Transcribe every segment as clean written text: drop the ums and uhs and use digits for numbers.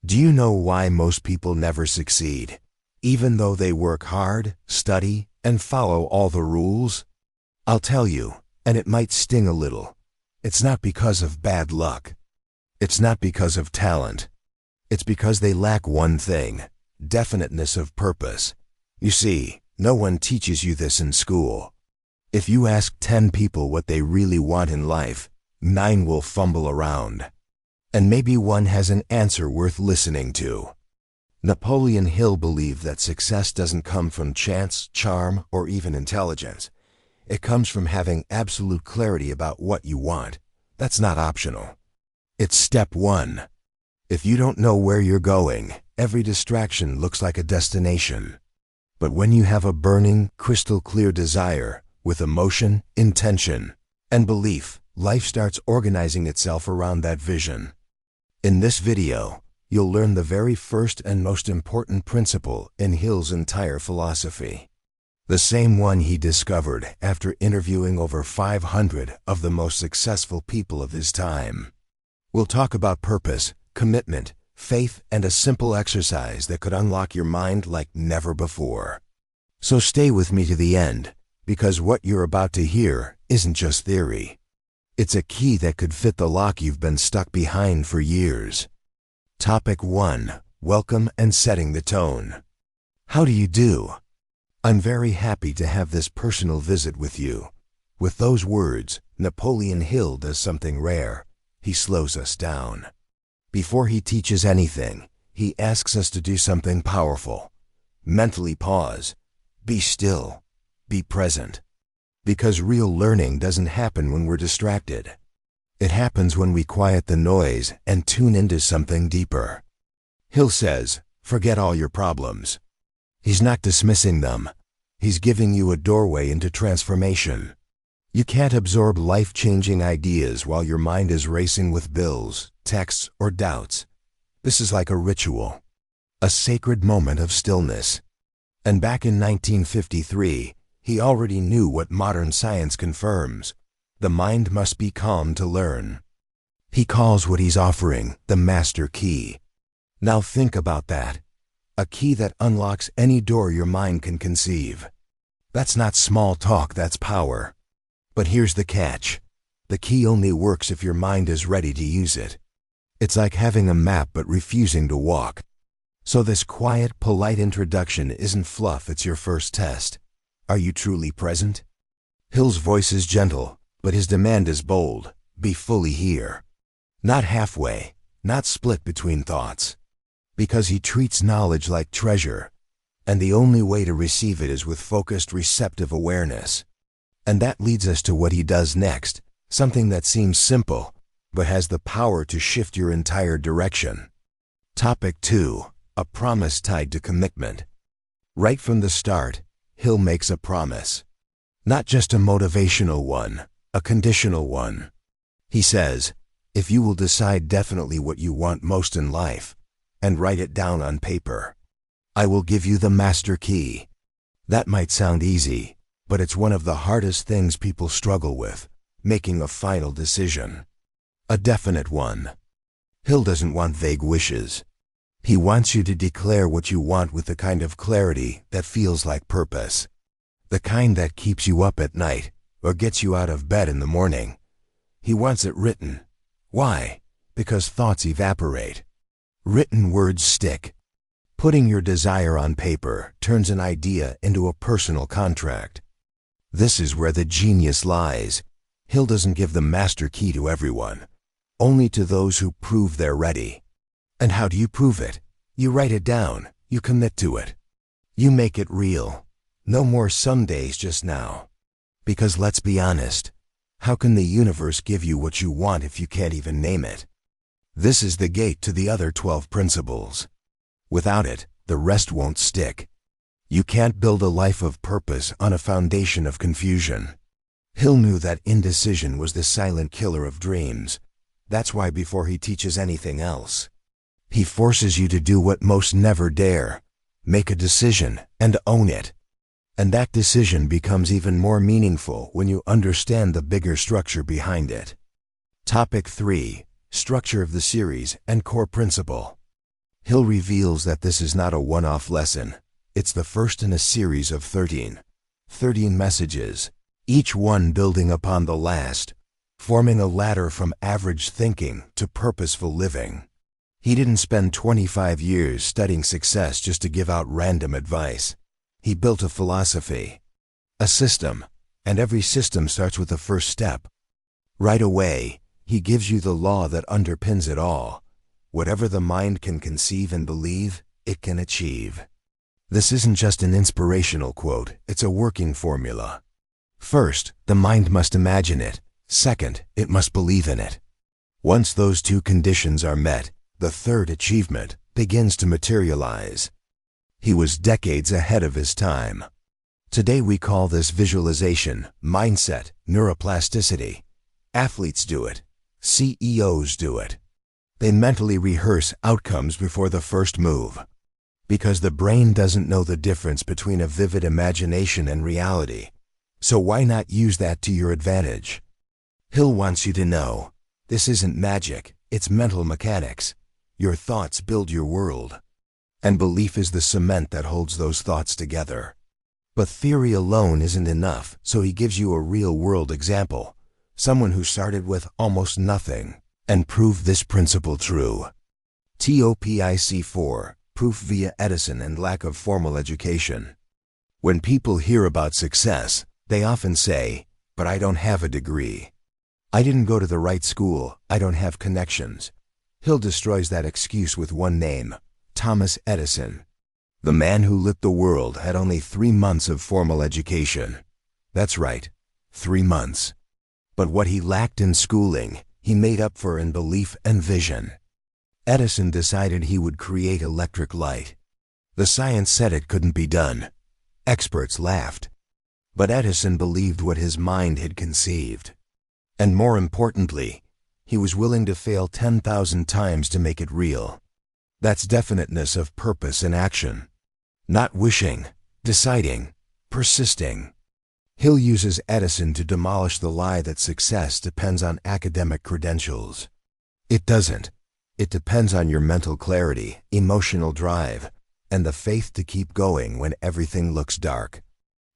Do you know why most people never succeed, even though they work hard, study, and follow all the rules? I'll tell you, and it might sting a little. It's not because of bad luck. It's not because of talent. It's because they lack one thing: definiteness of purpose. You see, no one teaches you this in school. If you ask 10 people what they really want in life, 9 will fumble around. And maybe one has an answer worth listening to. Napoleon Hill believed that success doesn't come from chance, charm, or even intelligence. It comes from having absolute clarity about what you want. That's not optional. It's step 1. If you don't know where you're going, every distraction looks like a destination. But when you have a burning, crystal-clear desire, with emotion, intention, and belief, life starts organizing itself around that vision. In this video, you'll learn the very first and most important principle in Hill's entire philosophy. The same one he discovered after interviewing over 500 of the most successful people of his time. We'll talk about purpose, commitment, faith, and a simple exercise that could unlock your mind like never before. So stay with me to the end, because what you're about to hear isn't just theory. It's a key that could fit the lock you've been stuck behind for years. Topic 1. Welcome and setting the tone. How do you do? I'm very happy to have this personal visit with you. With those words, Napoleon Hill does something rare. He slows us down. Before he teaches anything, he asks us to do something powerful. Mentally pause. Be still. Be present. Because real learning doesn't happen when we're distracted. It happens when we quiet the noise and tune into something deeper. Hill says, forget all your problems. He's not dismissing them. He's giving you a doorway into transformation. You can't absorb life-changing ideas while your mind is racing with bills, texts, or doubts. This is like a ritual, a sacred moment of stillness. And back in 1953, he already knew what modern science confirms. The mind must be calm to learn. He calls what he's offering the master key. Now think about that. A key that unlocks any door your mind can conceive. That's not small talk, that's power. But here's the catch. The key only works if your mind is ready to use it. It's like having a map but refusing to walk. So this quiet, polite introduction isn't fluff, it's your first test. Are you truly present? Hill's voice is gentle, but his demand is bold. Be fully here. Not halfway, not split between thoughts. Because he treats knowledge like treasure, and the only way to receive it is with focused, receptive awareness. And that leads us to what he does next, something that seems simple, but has the power to shift your entire direction. Topic 2. A promise tied to commitment. Right from the start, Hill makes a promise. Not just a motivational one, a conditional one. He says, if you will decide definitely what you want most in life, and write it down on paper, I will give you the master key. That might sound easy, but it's one of the hardest things people struggle with, making a final decision. A definite one. Hill doesn't want vague wishes. He wants you to declare what you want with the kind of clarity that feels like purpose. The kind that keeps you up at night, or gets you out of bed in the morning. He wants it written. Why? Because thoughts evaporate. Written words stick. Putting your desire on paper turns an idea into a personal contract. This is where the genius lies. Hill doesn't give the master key to everyone, only to those who prove they're ready. And how do you prove it? You write it down, you commit to it. You make it real. No more some days, just now. Because let's be honest, how can the universe give you what you want if you can't even name it? This is the gate to the other 12 principles. Without it, the rest won't stick. You can't build a life of purpose on a foundation of confusion. Hill knew that indecision was the silent killer of dreams. That's why before he teaches anything else, he forces you to do what most never dare. Make a decision and own it. And that decision becomes even more meaningful when you understand the bigger structure behind it. Topic 3. Structure of the series and core principle. Hill reveals that this is not a one-off lesson. It's the first in a series of 13 messages, each one building upon the last, forming a ladder from average thinking to purposeful living. He didn't spend 25 years studying success just to give out random advice. He built a philosophy, a system, and every system starts with the first step. Right away, he gives you the law that underpins it all. Whatever the mind can conceive and believe, it can achieve. This isn't just an inspirational quote, it's a working formula. First, the mind must imagine it. Second, it must believe in it. Once those two conditions are met, the third achievement begins to materialize. He was decades ahead of his time. Today we call this visualization, mindset, neuroplasticity. Athletes do it. CEOs do it. They mentally rehearse outcomes before the first move. Because the brain doesn't know the difference between a vivid imagination and reality. So why not use that to your advantage? Hill wants you to know, this isn't magic, it's mental mechanics. Your thoughts build your world. And belief is the cement that holds those thoughts together. But theory alone isn't enough, so he gives you a real-world example. Someone who started with almost nothing and proved this principle true. TOPIC 4, proof via Edison and lack of formal education. When people hear about success, they often say, but I don't have a degree. I didn't go to the right school, I don't have connections. Hill destroys that excuse with one name, Thomas Edison. The man who lit the world had only 3 months of formal education. That's right, 3 months. But what he lacked in schooling, he made up for in belief and vision. Edison decided he would create electric light. The science said it couldn't be done. Experts laughed. But Edison believed what his mind had conceived. And more importantly, he was willing to fail 10,000 times to make it real. That's definiteness of purpose in action. Not wishing, deciding, persisting. Hill uses Edison to demolish the lie that success depends on academic credentials. It doesn't. It depends on your mental clarity, emotional drive, and the faith to keep going when everything looks dark.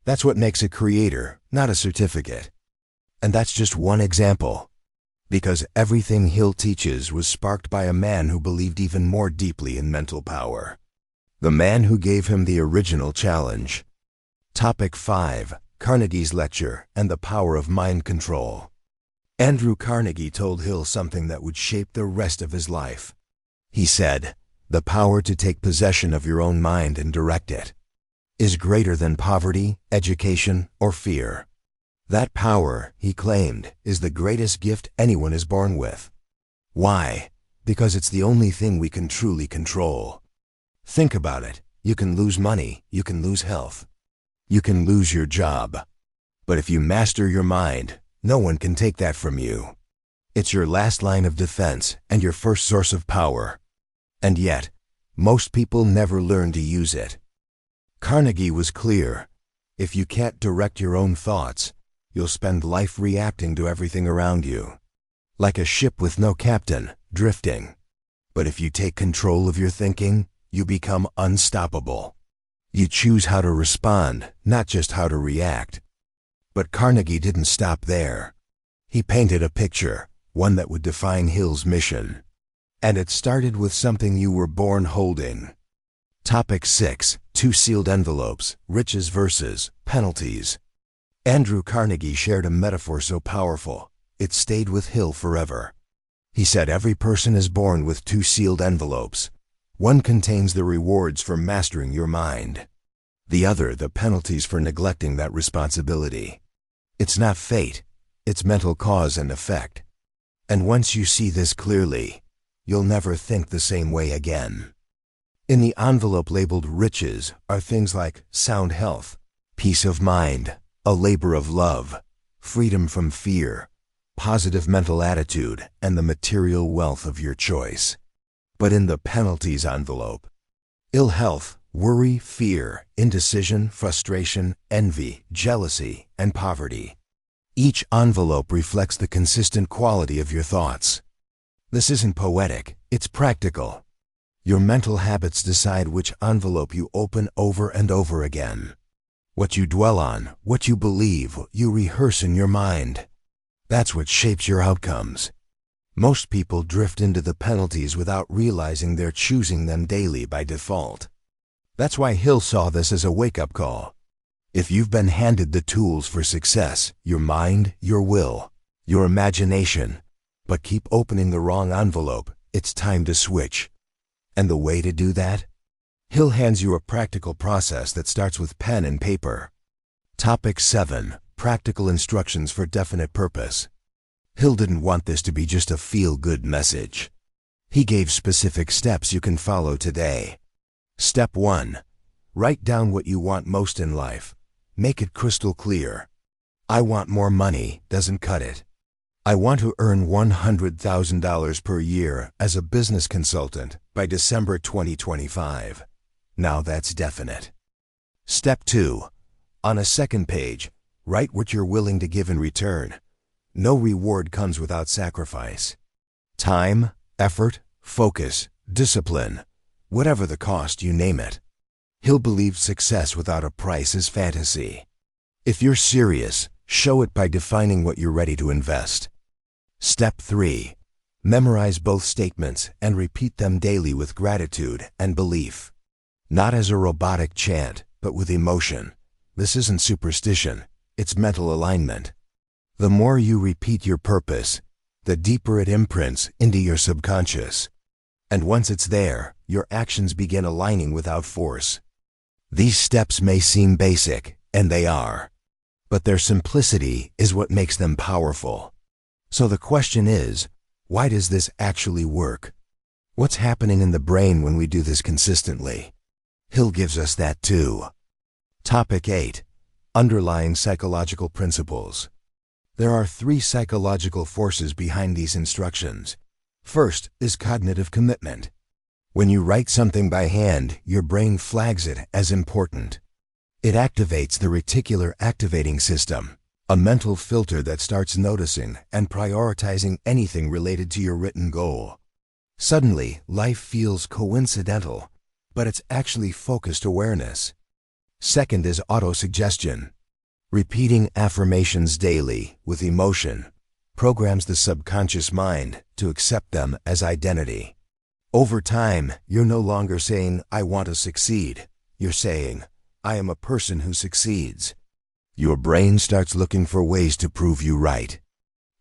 That's what makes a creator, not a certificate. And that's just one example. Because everything Hill teaches was sparked by a man who believed even more deeply in mental power. The man who gave him the original challenge. Topic 5. Carnegie's lecture and the power of mind control. Andrew Carnegie told Hill something that would shape the rest of his life. He said, "The power to take possession of your own mind and direct it is greater than poverty, education, or fear." That power, he claimed, is the greatest gift anyone is born with. Why? Because it's the only thing we can truly control. Think about it. You can lose money, you can lose health, you can lose your job. But if you master your mind, no one can take that from you. It's your last line of defense and your first source of power. And yet, most people never learn to use it. Carnegie was clear. If you can't direct your own thoughts, you'll spend life reacting to everything around you. Like a ship with no captain, drifting. But if you take control of your thinking, you become unstoppable. You choose how to respond, not just how to react. But Carnegie didn't stop there. He painted a picture, one that would define Hill's mission. And it started with something you were born holding. Topic 6. 2 sealed envelopes, riches versus penalties. Andrew Carnegie shared a metaphor so powerful, it stayed with Hill forever. He said every person is born with 2 sealed envelopes. One contains the rewards for mastering your mind. The other, the penalties for neglecting that responsibility. It's not fate, it's mental cause and effect. And once you see this clearly, you'll never think the same way again. In the envelope labeled riches are things like sound health, peace of mind, a labor of love, freedom from fear, positive mental attitude, and the material wealth of your choice. But in the penalties envelope, ill health, worry, fear, indecision, frustration, envy, jealousy, and poverty. Each envelope reflects the consistent quality of your thoughts. This isn't poetic, it's practical. Your mental habits decide which envelope you open over and over again. What you dwell on, what you believe, you rehearse in your mind. That's what shapes your outcomes. Most people drift into the penalties without realizing they're choosing them daily by default. That's why Hill saw this as a wake-up call. If you've been handed the tools for success, your mind, your will, your imagination, but keep opening the wrong envelope, it's time to switch. And the way to do that? Hill hands you a practical process that starts with pen and paper. Topic 7. Practical instructions for definite purpose. Hill didn't want this to be just a feel-good message. He gave specific steps you can follow today. Step 1. Write down what you want most in life. Make it crystal clear. I want more money doesn't cut it. I want to earn $100,000 per year as a business consultant by December 2025. Now that's definite. Step 2. On a second page, write what you're willing to give in return. No reward comes without sacrifice. Time, effort, focus, discipline, whatever the cost, you name it. He'll believe success without a price is fantasy. If you're serious, show it by defining what you're ready to invest. Step 3. Memorize both statements and repeat them daily with gratitude and belief. Not as a robotic chant, but with emotion. This isn't superstition, it's mental alignment. The more you repeat your purpose, the deeper it imprints into your subconscious. And once it's there, your actions begin aligning without force. These steps may seem basic, and they are. But their simplicity is what makes them powerful. So the question is, why does this actually work? What's happening in the brain when we do this consistently? Hill gives us that too. Topic 8. Underlying psychological principles. There are 3 psychological forces behind these instructions. First is cognitive commitment. When you write something by hand, your brain flags it as important. It activates the reticular activating system, a mental filter that starts noticing and prioritizing anything related to your written goal. Suddenly, life feels coincidental, but it's actually focused awareness. Second is autosuggestion. Repeating affirmations daily with emotion programs the subconscious mind to accept them as identity. Over time, you're no longer saying, I want to succeed. You're saying, I am a person who succeeds. Your brain starts looking for ways to prove you right.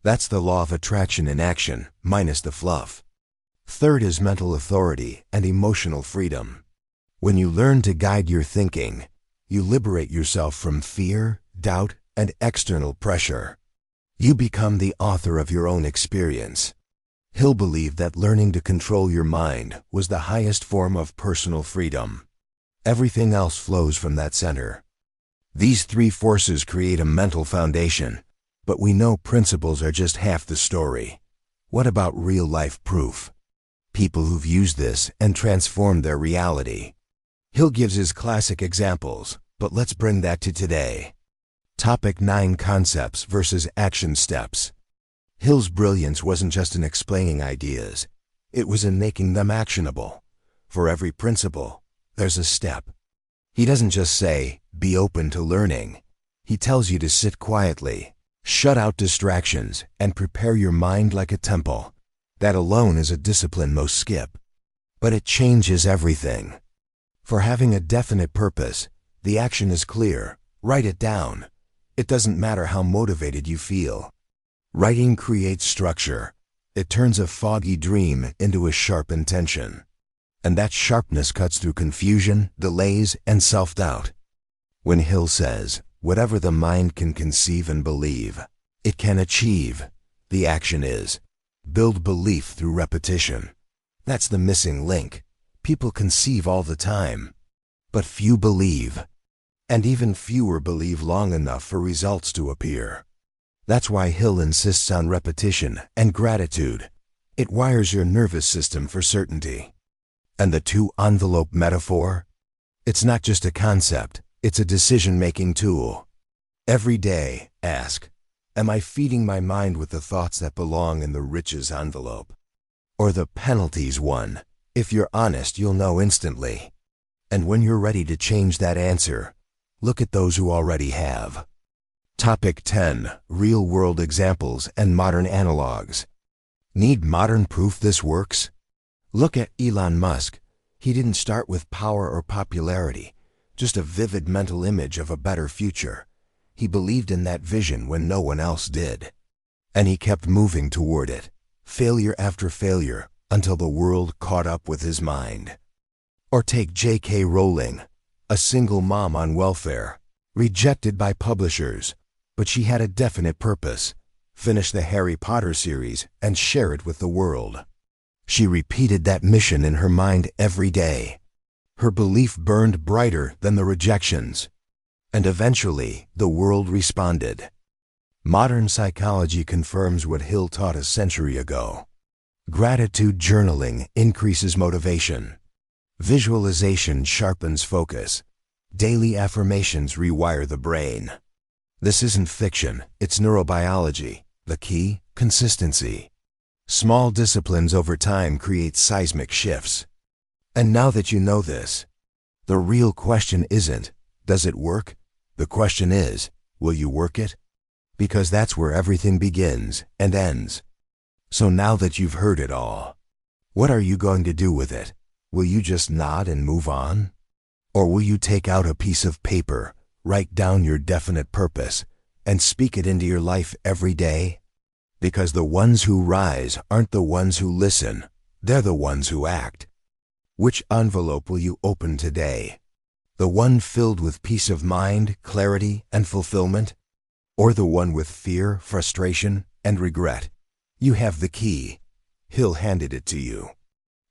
That's the law of attraction in action, minus the fluff. Third is mental authority and emotional freedom. When you learn to guide your thinking, you liberate yourself from fear, doubt, and external pressure. You become the author of your own experience. Hill believed that learning to control your mind was the highest form of personal freedom. Everything else flows from that center. These 3 forces create a mental foundation, but we know principles are just half the story. What about real-life proof? People who've used this and transformed their reality. Hill gives his classic examples, but let's bring that to today. Topic 9. Concepts versus action steps. Hill's brilliance wasn't just in explaining ideas, it was in making them actionable. For every principle, there's a step. He doesn't just say, be open to learning. He tells you to sit quietly, shut out distractions, and prepare your mind like a temple. That alone is a discipline most skip. But it changes everything. For having a definite purpose, the action is clear. Write it down. It doesn't matter how motivated you feel. Writing creates structure. It turns a foggy dream into a sharp intention. And that sharpness cuts through confusion, delays, and self-doubt. When Hill says, whatever the mind can conceive and believe, it can achieve, the action is, build belief through repetition. That's the missing link. People conceive all the time, but few believe. And even fewer believe long enough for results to appear. That's why Hill insists on repetition and gratitude. It wires your nervous system for certainty. And the 2-envelope metaphor? It's not just a concept, it's a decision-making tool. Every day, ask, am I feeding my mind with the thoughts that belong in the riches envelope? Or the penalties one, If you're honest, you'll know instantly. And when you're ready to change that answer, look at those who already have. Topic 10. Real-world examples and modern analogs. Need modern proof this works? Look at Elon Musk. He didn't start with power or popularity, just a vivid mental image of a better future. He believed in that vision when no one else did. And he kept moving toward it, failure after failure, until the world caught up with his mind. Or take J.K. Rowling, a single mom on welfare, rejected by publishers, but she had a definite purpose: finish the Harry Potter series and share it with the world. She repeated that mission in her mind every day. Her belief burned brighter than the rejections. And eventually, the world responded. Modern psychology confirms what Hill taught a century ago. Gratitude journaling increases motivation. Visualization sharpens focus. Daily affirmations rewire the brain. This isn't fiction, it's neurobiology. The key? Consistency. Small disciplines over time create seismic shifts. And now that you know this, the real question isn't, does it work? The question is, will you work it? Because that's where everything begins and ends. So now that you've heard it all, what are you going to do with it? Will you just nod and move on? Or will you take out a piece of paper, write down your definite purpose, and speak it into your life every day? Because the ones who rise aren't the ones who listen, they're the ones who act. Which envelope will you open today? The one filled with peace of mind, clarity, and fulfillment? Or the one with fear, frustration, and regret? You have the key. Hill handed it to you.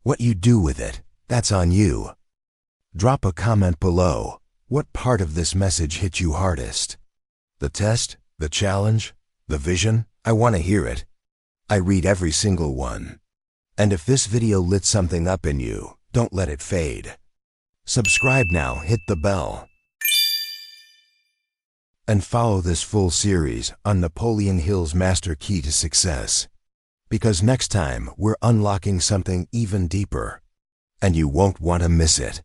What you do with it, that's on you. Drop a comment below. What part of this message hit you hardest? The test? The challenge? The vision? I want to hear it. I read every single one. And if this video lit something up in you, don't let it fade. Subscribe now, hit the bell. And follow this full series on Napoleon Hill's Master Key to Success. Because next time we're unlocking something even deeper, and you won't want to miss it.